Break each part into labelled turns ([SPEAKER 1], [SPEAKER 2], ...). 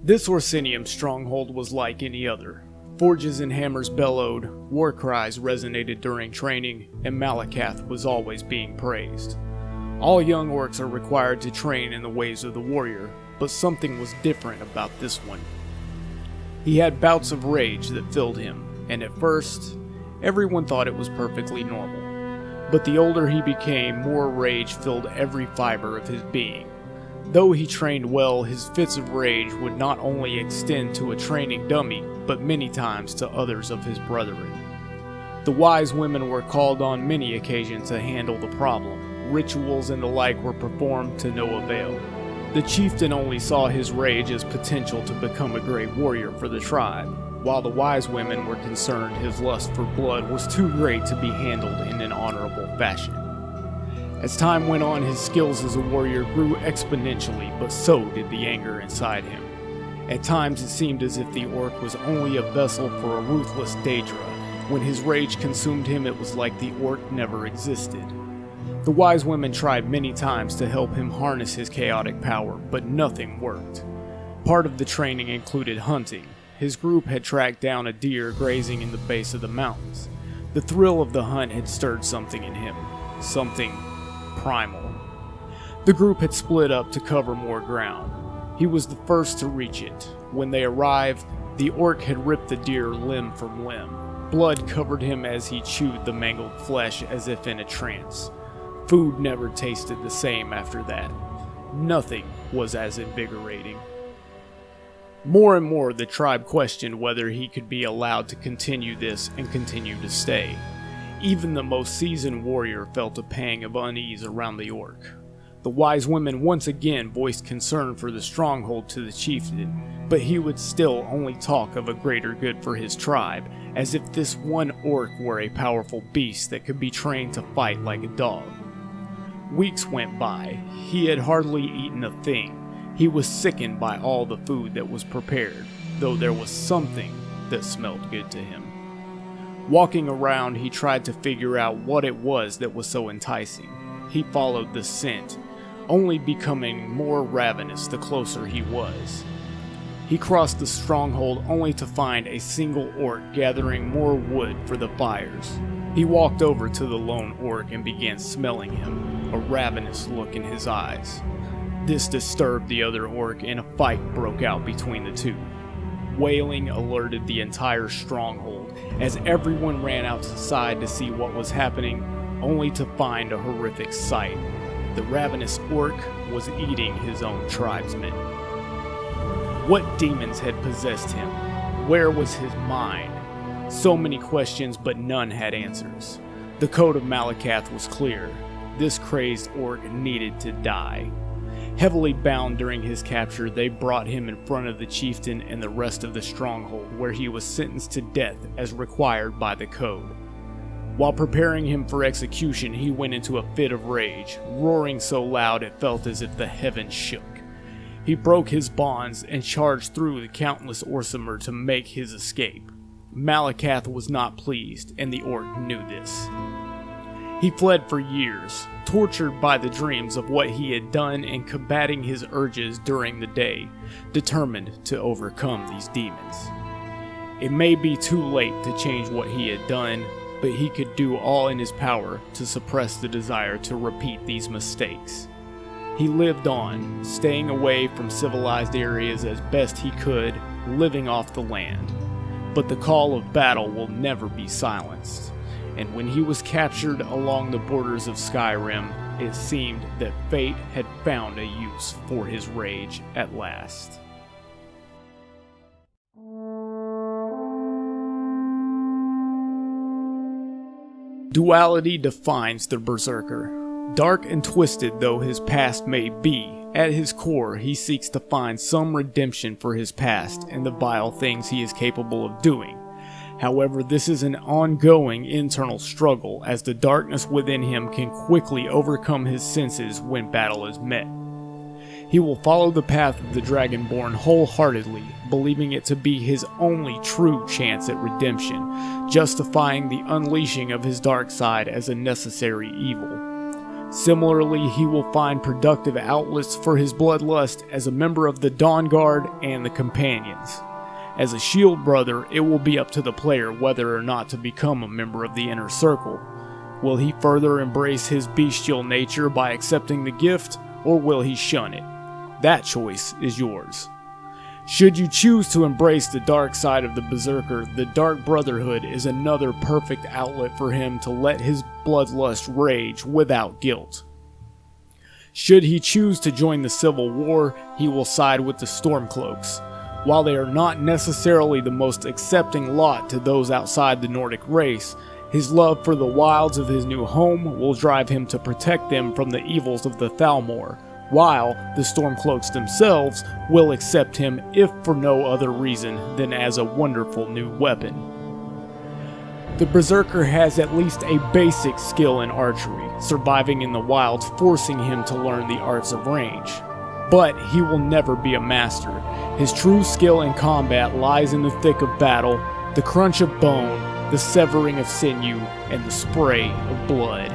[SPEAKER 1] This Orsinium stronghold was like any other. Forges and hammers bellowed, war cries resonated during training, and Malakath was always being praised. All young orcs are required to train in the ways of the warrior, but something was different about this one. He had bouts of rage that filled him, and at first, everyone thought it was perfectly normal. But the older he became, more rage filled every fiber of his being. Though he trained well, his fits of rage would not only extend to a training dummy, but many times to others of his brethren. The wise women were called on many occasions to handle the problem. Rituals and the like were performed to no avail. The chieftain only saw his rage as potential to become a great warrior for the tribe, while the wise women were concerned his lust for blood was too great to be handled in an honorable fashion. As time went on, his skills as a warrior grew exponentially, but so did the anger inside him. At times it seemed as if the orc was only a vessel for a ruthless Daedra. When his rage consumed him, it was like the orc never existed. The wise women tried many times to help him harness his chaotic power, but nothing worked. Part of the training included hunting. His group had tracked down a deer grazing in the base of the mountains. The thrill of the hunt had stirred something in him, something primal. The group had split up to cover more ground. He was the first to reach it. When they arrived, the orc had ripped the deer limb from limb. Blood covered him as he chewed the mangled flesh as if in a trance. Food never tasted the same after that. Nothing was as invigorating. More and more, the tribe questioned whether he could be allowed to continue this and continue to stay. Even the most seasoned warrior felt a pang of unease around the orc. The wise women once again voiced concern for the stronghold to the chieftain, but he would still only talk of a greater good for his tribe, as if this one orc were a powerful beast that could be trained to fight like a dog. Weeks went by. He had hardly eaten a thing. He was sickened by all the food that was prepared, though there was something that smelled good to him. Walking around, he tried to figure out what it was that was so enticing. He followed the scent, only becoming more ravenous the closer he was. He crossed the stronghold only to find a single orc gathering more wood for the fires. He walked over to the lone orc and began smelling him, a ravenous look in his eyes. This disturbed the other orc and a fight broke out between the two. Wailing alerted the entire stronghold as everyone ran outside to see what was happening, only to find a horrific sight. The ravenous orc was eating his own tribesmen. What demons had possessed him? Where was his mind? So many questions, but none had answers. The code of Malakath was clear. This crazed orc needed to die. Heavily bound during his capture, they brought him in front of the chieftain and the rest of the stronghold, where he was sentenced to death as required by the code. While preparing him for execution, he went into a fit of rage, roaring so loud it felt as if the heavens shook. He broke his bonds and charged through the countless Orsimer to make his escape. Malakath was not pleased, and the orc knew this. He fled for years, tortured by the dreams of what he had done and combating his urges during the day, determined to overcome these demons. It may be too late to change what he had done, but he could do all in his power to suppress the desire to repeat these mistakes. He lived on, staying away from civilized areas as best he could, living off the land. But the call of battle will never be silenced. And when he was captured along the borders of Skyrim, it seemed that fate had found a use for his rage at last. Duality defines the Berserker. Dark and twisted though his past may be, at his core he seeks to find some redemption for his past and the vile things he is capable of doing. However, this is an ongoing internal struggle, as the darkness within him can quickly overcome his senses when battle is met. He will follow the path of the Dragonborn wholeheartedly, believing it to be his only true chance at redemption, justifying the unleashing of his dark side as a necessary evil. Similarly, he will find productive outlets for his bloodlust as a member of the Dawn Guard and the Companions. As a shield brother, it will be up to the player whether or not to become a member of the Inner Circle. Will he further embrace his bestial nature by accepting the gift, or will he shun it? That choice is yours. Should you choose to embrace the dark side of the Berserker, the Dark Brotherhood is another perfect outlet for him to let his bloodlust rage without guilt. Should he choose to join the Civil War, he will side with the Stormcloaks. While they are not necessarily the most accepting lot to those outside the Nordic race, his love for the wilds of his new home will drive him to protect them from the evils of the Thalmor, while the Stormcloaks themselves will accept him if for no other reason than as a wonderful new weapon. The Berserker has at least a basic skill in archery, surviving in the wilds forcing him to learn the arts of range. But he will never be a master. His true skill in combat lies in the thick of battle, the crunch of bone, the severing of sinew, and the spray of blood.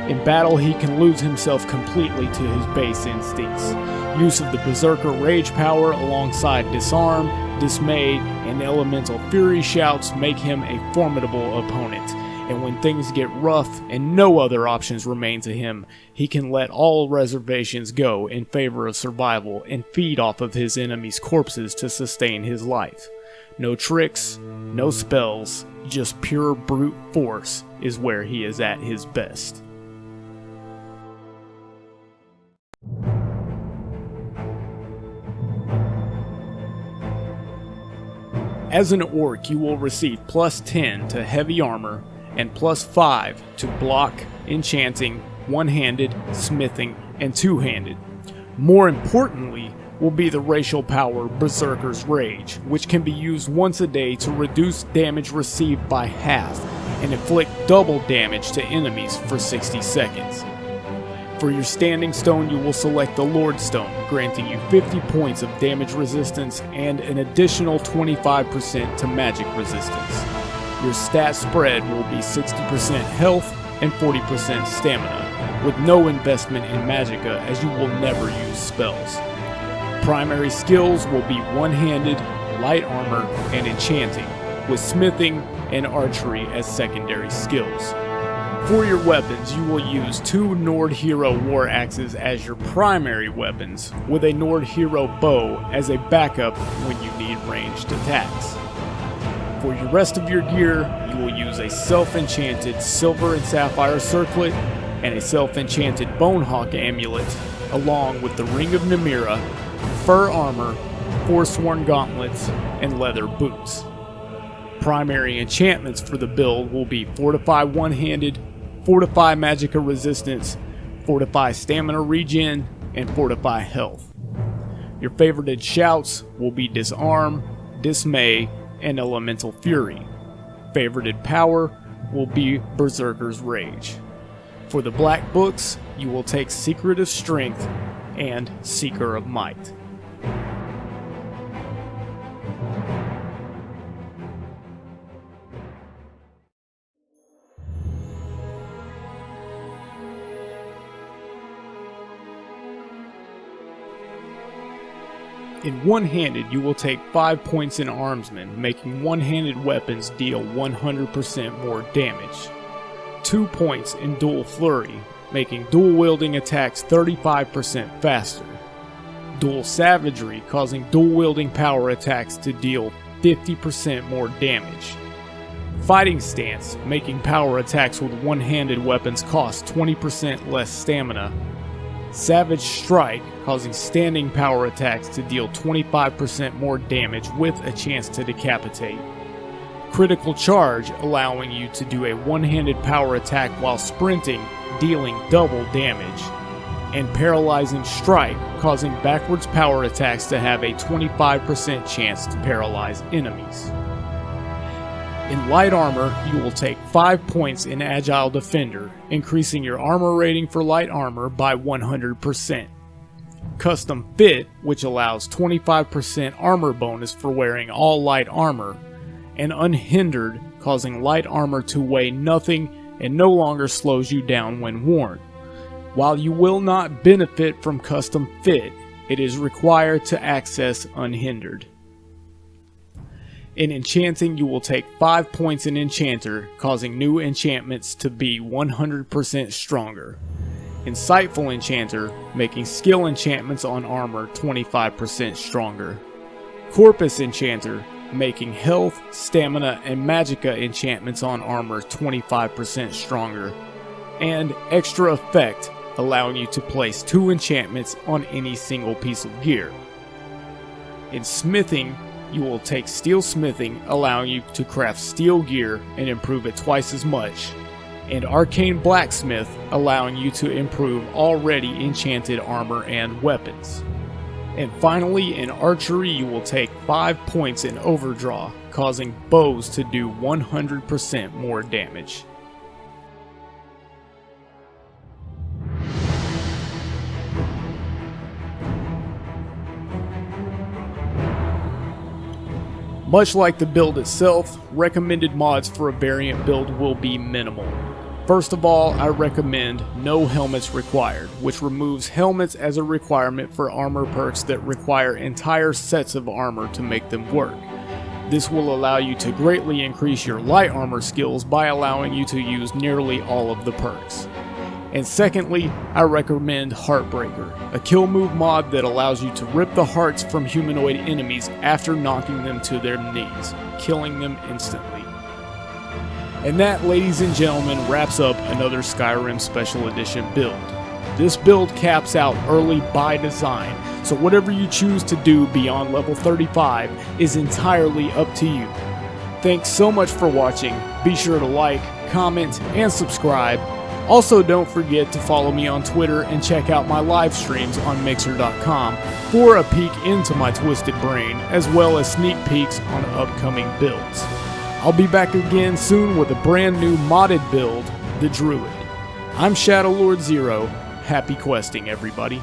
[SPEAKER 1] In battle, he can lose himself completely to his base instincts. Use of the Berserker Rage power alongside Disarm, Dismay, and Elemental Fury shouts make him a formidable opponent. And when things get rough and no other options remain to him, he can let all reservations go in favor of survival and feed off of his enemies' corpses to sustain his life. No tricks, no spells, just pure brute force is where he is at his best. As an orc, you will receive plus 10 to heavy armor and plus 5 to block, enchanting, one-handed, smithing, and two-handed. More importantly will be the racial power Berserker's Rage, which can be used once a day to reduce damage received by half and inflict double damage to enemies for 60 seconds. For your standing stone, you will select the Lord Stone, granting you 50 points of damage resistance and an additional 25% to magic resistance. Your stat spread will be 60% health and 40% stamina, with no investment in magicka as you will never use spells. Primary skills will be one-handed, light armor, and enchanting, with smithing and archery as secondary skills. For your weapons, you will use 2 Nord Hero War Axes as your primary weapons, with a Nord Hero Bow as a backup when you need ranged attacks. For your rest of your gear, you will use a self-enchanted Silver and Sapphire Circlet and a self-enchanted Bonehawk Amulet, along with the Ring of Namira, fur armor, Forsworn gauntlets, and leather boots. Primary enchantments for the build will be Fortify One-Handed, Fortify Magicka Resistance, Fortify Stamina Regen, and Fortify Health. Your favorited shouts will be Disarm, Dismay, and Elemental Fury. Favorited power will be Berserker's Rage. For the Black Books, you will take Secret of Strength and Seeker of Might. In one-handed, you will take 5 points in Armsman, making one-handed weapons deal 100% more damage. 2 points in Dual Flurry, making dual-wielding attacks 35% faster. Dual Savagery, causing dual-wielding power attacks to deal 50% more damage. Fighting Stance, making power attacks with one-handed weapons cost 20% less stamina. Savage Strike, causing standing power attacks to deal 25% more damage with a chance to decapitate. Critical Charge, allowing you to do a one-handed power attack while sprinting, dealing double damage. And Paralyzing Strike, causing backwards power attacks to have a 25% chance to paralyze enemies. In light armor, you will take 5 points in Agile Defender, increasing your armor rating for light armor by 100%. Custom Fit, which allows 25% armor bonus for wearing all light armor, and Unhindered, causing light armor to weigh nothing and no longer slows you down when worn. While you will not benefit from custom fit, it is required to access unhindered. In enchanting, you will take 5 points in Enchanter, causing new enchantments to be 100% stronger. Insightful Enchanter, making skill enchantments on armor 25% stronger. Corpus Enchanter, making health, stamina, and magicka enchantments on armor 25% stronger. And Extra Effect, allowing you to place 2 enchantments on any single piece of gear. In smithing, you will take steel smithing, allowing you to craft steel gear and improve it twice as much, and arcane blacksmith, allowing you to improve already enchanted armor and weapons. And finally, in archery, you will take 5 points in overdraw, causing bows to do 100% more damage. Much like the build itself, recommended mods for a variant build will be minimal. First of all, I recommend no helmets required, which removes helmets as a requirement for armor perks that require entire sets of armor to make them work. This will allow you to greatly increase your light armor skills by allowing you to use nearly all of the perks. And secondly, I recommend Heartbreaker, a kill move mod that allows you to rip the hearts from humanoid enemies after knocking them to their knees, killing them instantly. And that, ladies and gentlemen, wraps up another Skyrim Special Edition build. This build caps out early by design, so whatever you choose to do beyond level 35 is entirely up to you. Thanks so much for watching. Be sure to like, comment, and subscribe. Also, don't forget to follow me on Twitter and check out my live streams on Mixer.com for a peek into my twisted brain, as well as sneak peeks on upcoming builds. I'll be back again soon with a brand new modded build, the Druid. I'm Shadowlord Zero. Happy questing, everybody.